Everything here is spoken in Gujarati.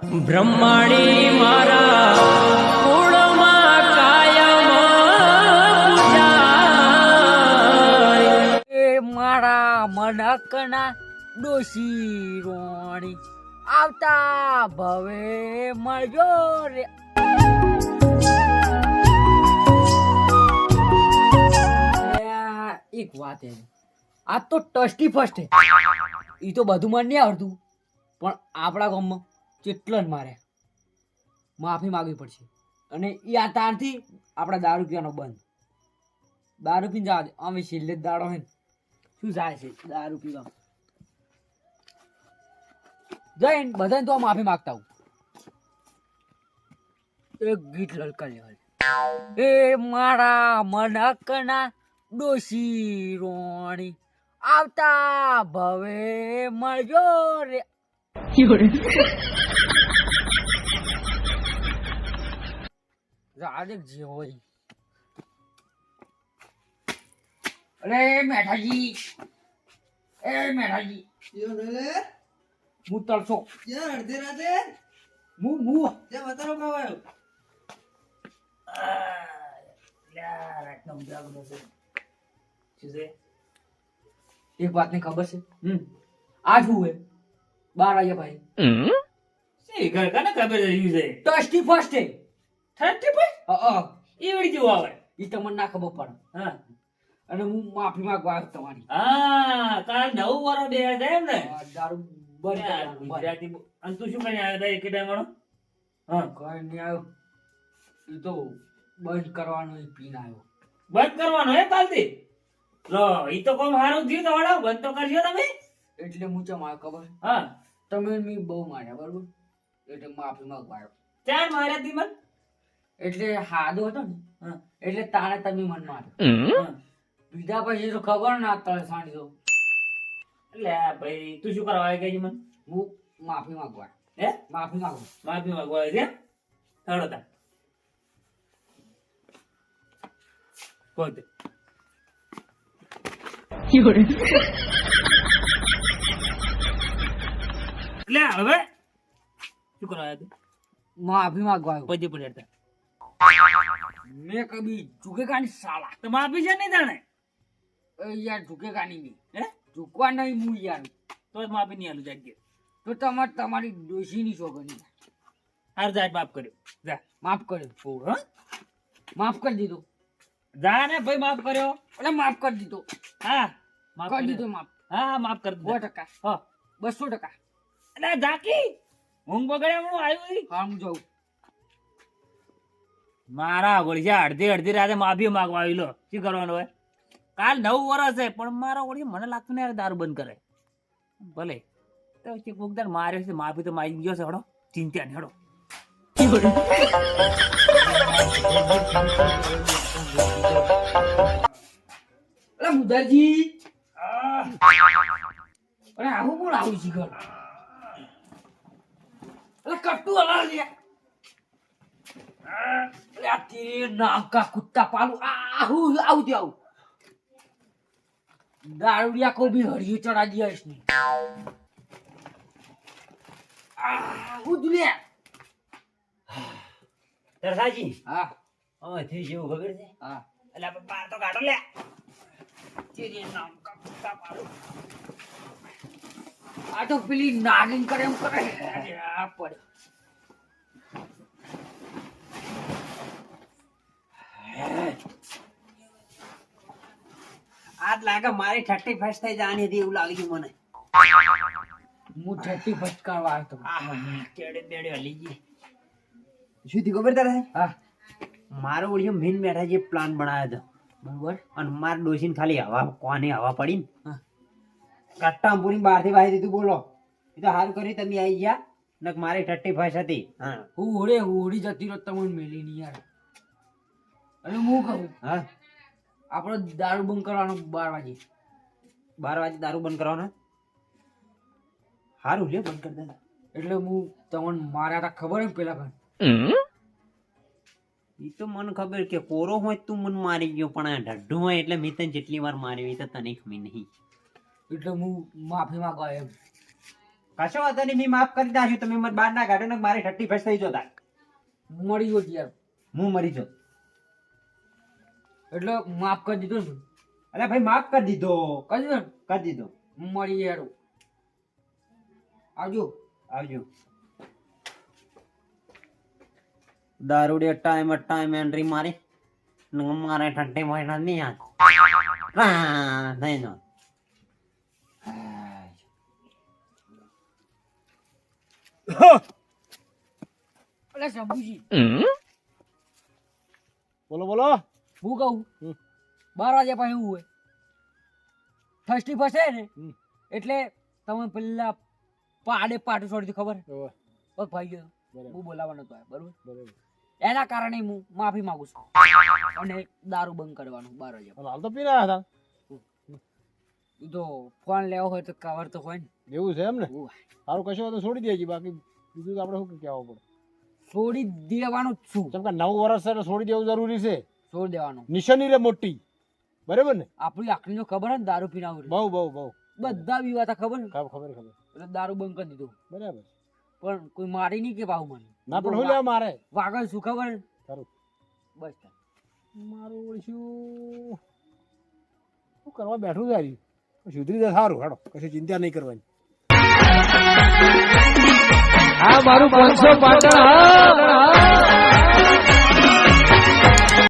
બ્રહ્માણી મારા કુળમાં કાયમ પૂજાય. એ મારા મનકના ડોશી રોણી આવતા ભવે મળજો રે. એક વાત એ આ તો ટસ્ટી ફર્સ્ટ હે ઈ તો બધું મને નહીં આવડતું પણ આપણા ગામમાં કેટલા જ મારે માફી માંગવી પડશે અને એ આ તારથી આપણા દારૂ પીવાનો બંધ. દારૂ પીને જવા દે અમે છેલ્લે જ દાડો હે ને શું જાય છે દારૂ પીવા જઈને બધાને તો માફી માંગતા હું એક ગીત લલકા લેવાય. એ મારા મનકના ડોશી રોણી આવતા ભવે મળજો રે. રાજક જે હોય. અરે મેઠાજી એ મેઠાજી હું તરસો અડધી રાતે હું જ્યાં વધારો ખાવાયો એક વાત ની ખબર છે આજ હું હે 12 વાગ્યા ભાઈ ઘર કને ખબર છે ટસ્ટી ફર્સ્ટ હે 30 એવડી જેવું આવે. ઈ તમને ના ખબર પડે હા અને હું માફી માંગવા આવ્યો તમારી. હા કાલ 9 વર્ષ બે હતા એમ ને આ દારૂ બંધ કરવાનું, બંધ. ગુજરાતી અને તું શું કરીને આવ્યો હતા એક ટાઈમ વાળો? હા કઈ નહીં આવ્યો ઈ તો બંધ કરવાનું ઈ પીને આવ્યો. બંધ કરવાનો હે કાલથી? લો ઈ તો કોમ હારું થયું તમારા બંધ તો કરજો તમે. એટલે હું ચમ આવ્યો ખબર હા તમે મી બહુ માર્યા બરોબર એટલે માફી માંગવા આવ્યો. ચાર માર્યા તી મન. એટલે હાદો હતો ને હા એટલે તાણે તમે મન માર્યો. હા. બીજા પછી તો ખબર ના તળે સાંડી દો એટલે આ ભાઈ તું શું કરવા આવ્યો કે મન? હું માફી માંગવા હે માફી માંગવા માફી માંગવા આવ્યો છે? હેડો તાર બોલ દે. એટલે હવે શું કરવા આવ્યો તું? માફી માંગવા આવ્યો. પછી પડ્યા મેં કભી ઝુકેગા નહીં સાલા. તો માફી છે નહીં તાણે? એ યાર ઝુકેગા નહીં મેં. હે ઝુકવા નહીં હું યાર. તો જ માફી નહીં આલું જાગીએ. તો તમારે તમારી ડોશીની છોકરી હાર જાય માફ કર્યો જા. માફ કર્યો. હા માફ કરી દીધો. જા ને ભાઈ માફ કર્યો. એટલે માફ કરી દીધો. હા માફ કરી કરી દીધો માફ. હા હા માફ કરી દીધો. 100%. હા 200%. એટલે જાકી ઊંઘ બગડ્યા હમણાં આવ્યું ઈ? હા હું જાઉં. મારા વળિયા અડધી અડધી રાતે માફી માંગવા આવી લો શું કરવાનું હોય? કાલ 9 વર્ષ છે પણ મારા વળિયા મને લાગતું ને યાર દારૂ બંધ કરે. ભલે તો કોકદાર માર્યો છે માફી તો માગી ગયો છે. હડો ચિંતા નહીં હડો. અરે મુદરજી અરે આવું કોણ આવું છે ઘર? અરે કટ્ટુ અલા લે. અરે આ તેરે નામ કા કુત્તા પાલુ આવું આવું દે આવું. દારૂડિયા કો ભી હરિયો ચढ़ा दिया इसने. આવું દુલે. તરસાજી હા હા થઈ જેવું ખબર છે? હા એટલે આપણે બહાર તો કાઢો લે. તેરે નામ કા કુત્તા પાલુ. આ તો પેલી નાગિન કરે એમ કરે. આ પડે. આજ લાગે મારી 31 થઈ જવાની હતી એવું લાગી ગયું મને. હું 31 કરવા આવ્યો તો. કેડે બેડે હલી ગઈ. શું થયું ખબર તારે? હા મારો ઓળખ્યો મેન બેઠા જે પ્લાન બનાવ્યો હતો બરોબર. અને માર ડોસીને ખાલી હવા કોને હવા પડી ને હા. કટ્ટા પૂરી બહારથી વાહી દીધું. બોલો એ તો હારું કર્યું તમે આવી ગયા ને મારી 31 હતી. હા ઉડી જતી રહો તમને મેલી નહીં યાર. અને હું કહું હા આપણો દારૂ બંધ કરવાનો 12 વાગે. 12 વાગે દારૂ બંધ કરવાનો. હારું લ્યો બંધ કરી દે. એટલે હું તમને મારા તા ખબર એમ પેલા પણ એ તો મને ખબર કે કોરો હોય તું મને મારી ગયો પણ આ ઢઢું હોય એટલે મેં તને જેટલી વાર માર્યો એ તો તને ખમી નહીં. એટલે હું માફી માંગવા એમ. કશો વાંધો નહીં, મેં માફ કરી નાખ્યું. તમે મને બહાર ના કાઢો ને મારે 31 થઈ જતા. મરી ગયો યાર, હું મરી જાઉં. એટલે માફ કરી દીધો ને. અરે ભાઈ માફ કરી દીધો. કરી દીધો ને? કરી દીધો. મરી યાર. આવજો. આવજો. દારૂડે ટાઈમ એન્ટ્રી મારી ને મારે 31 નહીં યાદ. હા નહીં નો. અલે શંભુજી, બોલો બોલો. હું કહું 12 વાગ્યા પછી એવું હોય 31 છે ને એટલે તમે પેલા પાડે પાટું છોડી ખબર ઓવે, પગ ભાઈ ગયો બરાબર. હું બોલાવાનો તો બરોબર. બરાબર. એના કારણે હું માફી માંગુ છું અને દારૂ બંધ કરવાનું 12 વાગ્યા. અને હાલ તો પી રહ્યા હતા. ઈ તો ફોન લેવો હોય તો કવર તો હોય ને. એવું છે એમ ને? ઓહ, સારું કશો તો છોડી દેજે, બાકી બીજું તો આપણે શું કહેવું પડે. છોડી દેવાનું જ છું. કેમ કે 9 વર્ષ છે એટલે છોડી દેવું જરૂરી છે. છોડી દેવાનું. નિશાની રે મોટી, બરાબર ને? આપણી આખરી નો ખબર હે ને દારૂ પીને આવું બહુ બહુ બહુ બધા વિવાતા ખબર ને ખબર એટલે દારૂ બંધ કરી દીધું. બરાબર. પણ કોઈ મારી નહીં કે પાહુ મને ના પણ શું લેવા મારે? વાગલ શું ખબર હે? ખરું. બસ તાર. મારું ઓળખ્યું શું કરવા બેઠું છે હજી? સુધરી જાય સારું, હેડો કશી ચિંતા નહીં કરવાની. આ મારું 500 પાટણ હા.